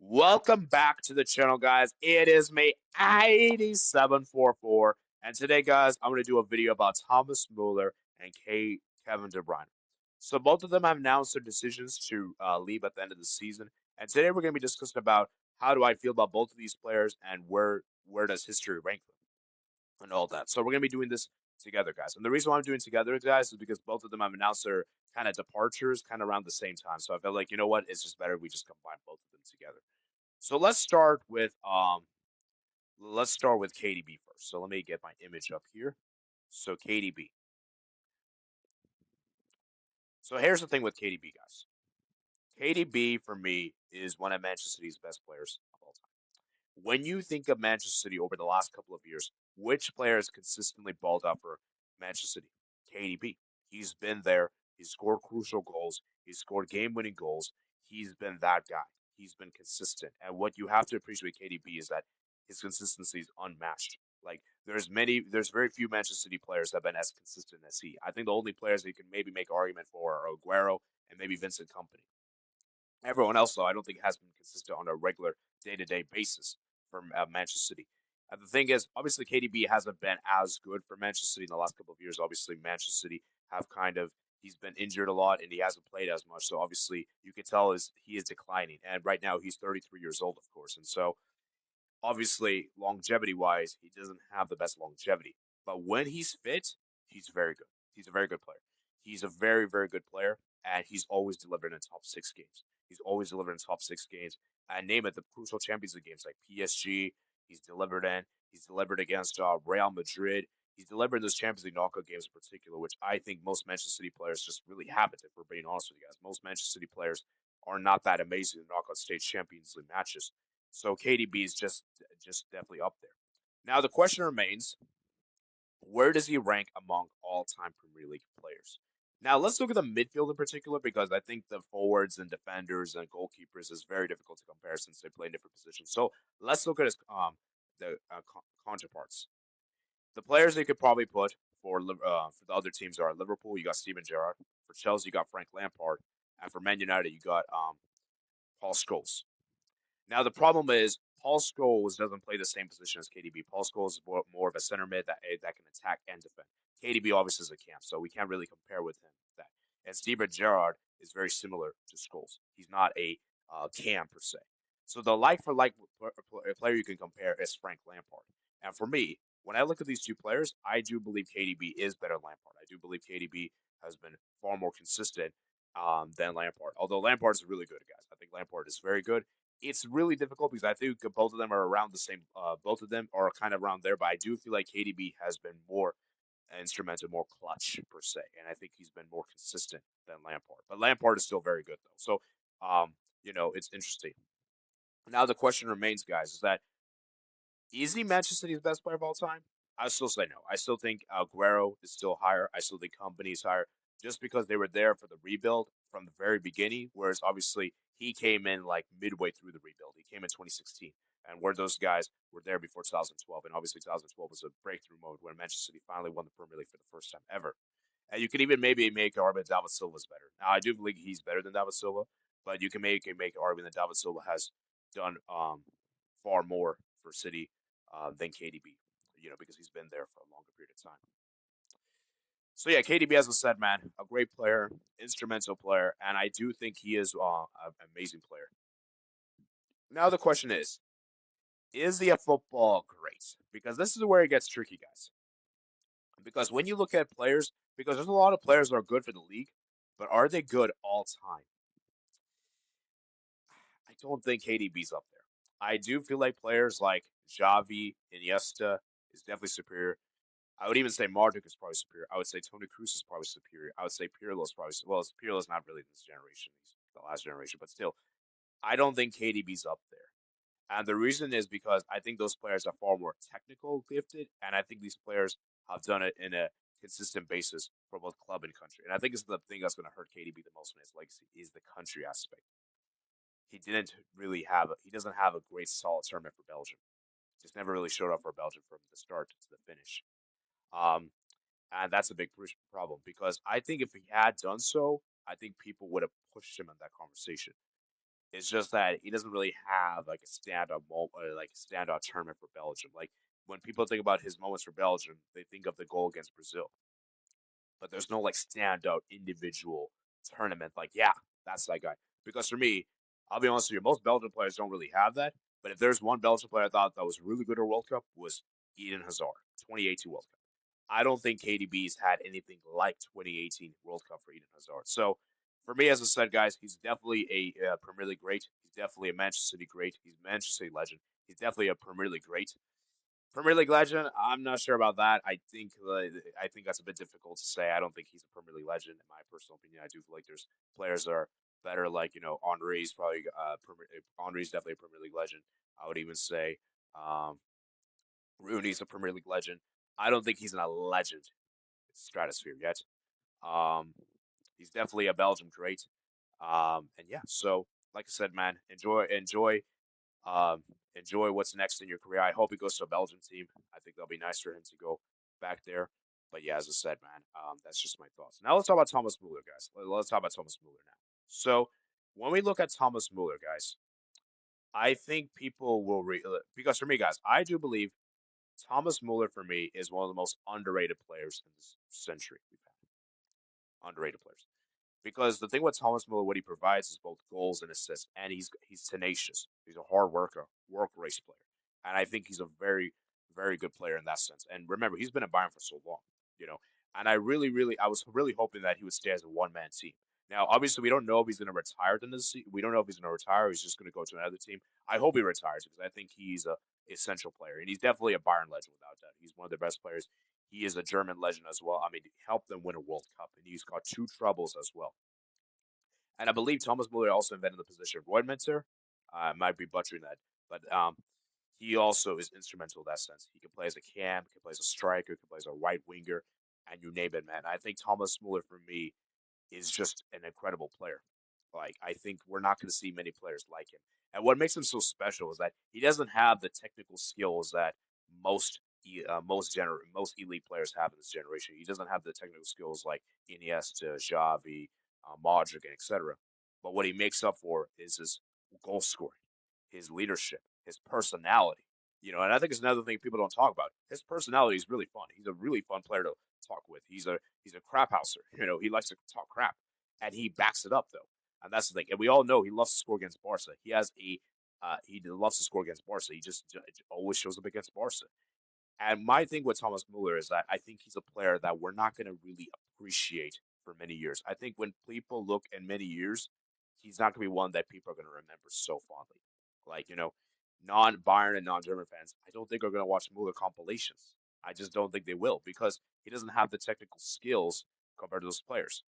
Welcome back to the channel, guys. It is me, 8744, and today, guys, I'm going to do a video about Thomas Muller and Kevin De Bruyne. So both of them have announced their decisions to leave at the end of the season, and today we're going to be discussing about how do I feel about both of these players and where does history rank them and all that. So we're going to be doing this together, guys. And the reason why I'm doing together, guys, is because both of them have announced their kind of departures kind of around the same time. So I felt like, you know what, it's just better if we just combine both of them together. So let's start with KDB first. So let me get my image up here. So KDB. So here's the thing with KDB, guys. KDB for me is one of Manchester City's best players of all time. When you think of Manchester City over the last couple of years, which player has consistently balled up for Manchester City? KDB. He's been there. He's scored crucial goals. He's scored game-winning goals. He's been that guy. He's been consistent. And what you have to appreciate with KDB is that his consistency is unmatched. Like there's very few Manchester City players that have been as consistent as he. I think the only players that you can maybe make an argument for are Aguero and maybe Vincent Company. Everyone else, though, I don't think has been consistent on a regular day-to-day basis for Manchester City. And the thing is, obviously, KDB hasn't been as good for Manchester City in the last couple of years. Obviously, Manchester City have he's been injured a lot and he hasn't played as much. So obviously, you can tell he is declining. And right now, he's 33 years old, of course. And so obviously, longevity-wise, he doesn't have the best longevity. But when he's fit, he's very good. He's a very good player. He's a very, very good player, and he's always delivered in top six games. He's always delivered in top six games. And name it, the crucial Champions League games like PSG, he's delivered in. He's delivered against Real Madrid. He's delivered in those Champions League knockout games in particular, which I think most Manchester City players just really haven't, if we're being honest with you guys. Most Manchester City players are not that amazing in knockout stage Champions League matches. So KDB is just definitely up there. Now the question remains, where does he rank among all-time Premier League players? Now let's look at the midfield in particular because I think the forwards and defenders and goalkeepers is very difficult to compare since they play in different positions. So let's look at his counterparts. The players they could probably put for the other teams are Liverpool. You got Steven Gerrard. For Chelsea, you got Frank Lampard, and for Man United, you got Paul Scholes. Now the problem is Paul Scholes doesn't play the same position as KDB. Paul Scholes is more of a center mid that can attack and defend. KDB obviously is a camp, so we can't really compare with him that. And Steven Gerrard is very similar to Scholes. He's not a cam per se. So the like for like player you can compare is Frank Lampard. And for me, when I look at these two players, I do believe KDB is better than Lampard. I do believe KDB has been far more consistent than Lampard. Although Lampard is really good, guys. I think Lampard is very good. It's really difficult because I think both of them are around the same. Both of them are kind of around there, but I do feel like KDB has been more instrumental, more clutch per se, and I think he's been more consistent than Lampard. But Lampard is still very good though. So, it's interesting. Now the question remains, guys, is that is he Manchester City's best player of all time? I still say no. I still think Aguero is still higher. I still think Company is higher just because they were there for the rebuild from the very beginning, whereas obviously he came in like midway through the rebuild. He came in 2016, and where those guys were there before 2012, and obviously 2012 was a breakthrough mode when Manchester City finally won the Premier League for the first time ever. And you can even maybe make an argument David Silva's better. Now I do believe he's better than David Silva, but you can make an argument that David Silva has done far more for City than KDB, because he's been there for a longer period of time. So yeah, KDB, as I said, man, a great player, instrumental player, and I do think he is an amazing player. Now the question is he a football great? Because this is where it gets tricky, guys. Because when you look at players, because there's a lot of players that are good for the league, but are they good all time? I don't think KDB's up there. I do feel like players like Xavi, Iniesta is definitely superior. I would even say Modric is probably superior. I would say Toni Kroos is probably superior. I would say Pirlo is probably Pirlo's not really this generation; he's the last generation. But still, I don't think KDB's up there. And the reason is because I think those players are far more technical gifted, and I think these players have done it in a consistent basis for both club and country. And I think it's the thing that's going to hurt KDB the most in his legacy is the country aspect. He doesn't have a great solid tournament for Belgium. Just never really showed up for Belgium from the start to the finish. Um, and that's a big problem because I think if he had done so, I think people would have pushed him in that conversation. It's just that he doesn't really have like a standout moment, like a standout tournament for Belgium. Like when people think about his moments for Belgium, they think of the goal against Brazil, but there's no like standout individual tournament. Like, yeah, that's that guy. Because for me, I'll be honest with you, most Belgian players don't really have that. But if there's one Belgian player I thought that was really good at World Cup was Eden Hazard, 2018 World Cup. I don't think KDB's had anything like 2018 World Cup for Eden Hazard. So for me, as I said, guys, he's definitely a Premier League great. He's definitely a Manchester City great. He's a Manchester City legend. He's definitely a Premier League great. Premier League legend, I'm not sure about that. I think that's a bit difficult to say. I don't think he's a Premier League legend, in my personal opinion. I do feel like there's players that are better, like Henry's probably Henry's definitely a Premier League legend. I would even say um, Rooney's a Premier League legend. I don't think he's in a legend stratosphere yet. Um, he's definitely a Belgium great. And yeah, so like I said, man, um, enjoy what's next in your career. I hope he goes to a Belgian team. I think that'll be nice for him to go back there. But yeah, as I said, man, that's just my thoughts. Now let's talk about Thomas Muller, guys. Let's talk about Thomas Muller now. So when we look at Thomas Muller, guys, I think people will because for me, guys, I do believe Thomas Muller for me is one of the most underrated players in this century we've had. Underrated players. Because the thing with Thomas Muller, what he provides is both goals and assists, and he's tenacious. He's a hard worker, work race player, and I think he's a very good player in that sense. And remember, he's been at Bayern for so long, you know. And I was really hoping that he would stay as a one man team. Now, obviously, we don't know if he's going to retire in this. We don't know if he's going to retire. Or he's just going to go to another team. I hope he retires because I think he's a essential player, and he's definitely a Bayern legend without doubt. He's one of their best players. He is a German legend as well. I mean, he helped them win a World Cup, and he's got two troubles as well. And I believe Thomas Muller also invented the position of Roydminster. I might be butchering that, but he also is instrumental in that sense. He can play as a cam, he can play as a striker, he can play as a right winger, and you name it, man. I think Thomas Muller for me is just an incredible player. Like I think we're not going to see many players like him. And what makes him so special is that he doesn't have the technical skills that most elite players have in this generation. He doesn't have the technical skills like Iniesta, Xavi, Modric, and etc. But what he makes up for is his goal scoring, his leadership, his personality. And I think it's another thing people don't talk about. His personality is really fun. He's a really fun player to talk with. He's a crap houser. He likes to talk crap, and he backs it up though. And that's the thing. And we all know he loves to score against Barca. He loves to score against Barca. He just always shows up against Barca. And my thing with Thomas Muller is that I think he's a player that we're not going to really appreciate for many years. I think when people look in many years, he's not going to be one that people are going to remember so fondly. Like, non Bayern and non German fans, I don't think are going to watch Muller compilations. I just don't think they will because he doesn't have the technical skills compared to those players.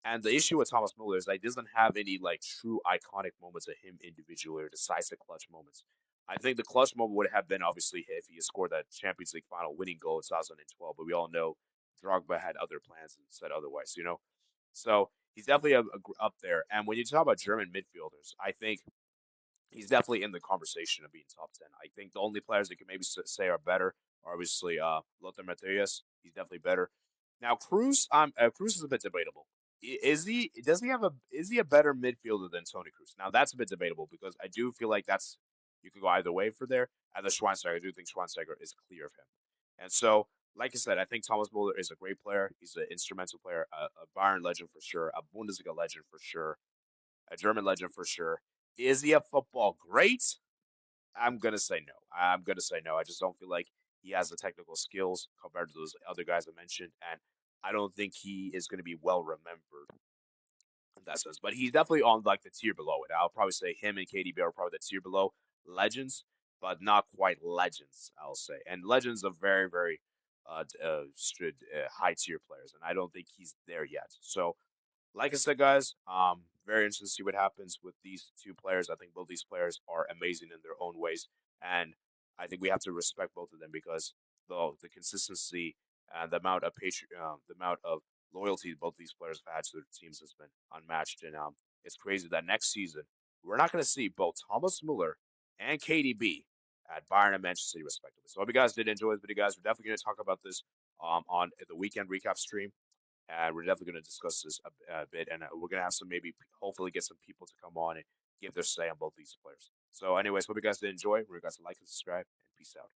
And the issue with Thomas Muller is that he doesn't have any like true iconic moments of him individually or decisive clutch moments. I think the clutch moment would have been obviously if he had scored that Champions League final winning goal in 2012, but we all know Drogba had other plans and said otherwise. So he's definitely up there. And when you talk about German midfielders, I think he's definitely in the conversation of being top 10. I think the only players that can maybe say are better are obviously Lothar Matthäus. He's definitely better. Now Cruz is a bit debatable. Is he a better midfielder than Tony Cruz? Now that's a bit debatable because I do feel like that's you could go either way for there. And the Schweinsteiger, I do think Schweinsteiger is clear of him. And so, like I said, I think Thomas Muller is a great player. He's an instrumental player, a Bayern legend for sure, a Bundesliga legend for sure, a German legend for sure. Is he a football great? I'm gonna say no. I'm gonna say no. I just don't feel like he has the technical skills compared to those other guys I mentioned, and I don't think he is going to be well remembered in that sense. But he's definitely on like the tier below it. I'll probably say him and KDB are probably the tier below legends, but not quite legends. I'll say, and legends are very high tier players, and I don't think he's there yet. So like I said, guys, very interested to see what happens with these two players. I think both these players are amazing in their own ways, and I think we have to respect both of them because the consistency and the amount of loyalty both these players have had to their teams has been unmatched. And it's crazy that next season we're not going to see both Thomas Muller and KDB at Bayern and Manchester City respectively. So I hope you guys did enjoy this video, guys. We're definitely going to talk about this on the weekend recap stream. And we're definitely going to discuss this a bit, and we're going to have some maybe hopefully get some people to come on and give their say on both these players. So, anyways, hope you guys did enjoy. Remember, guys to like and subscribe, and peace out.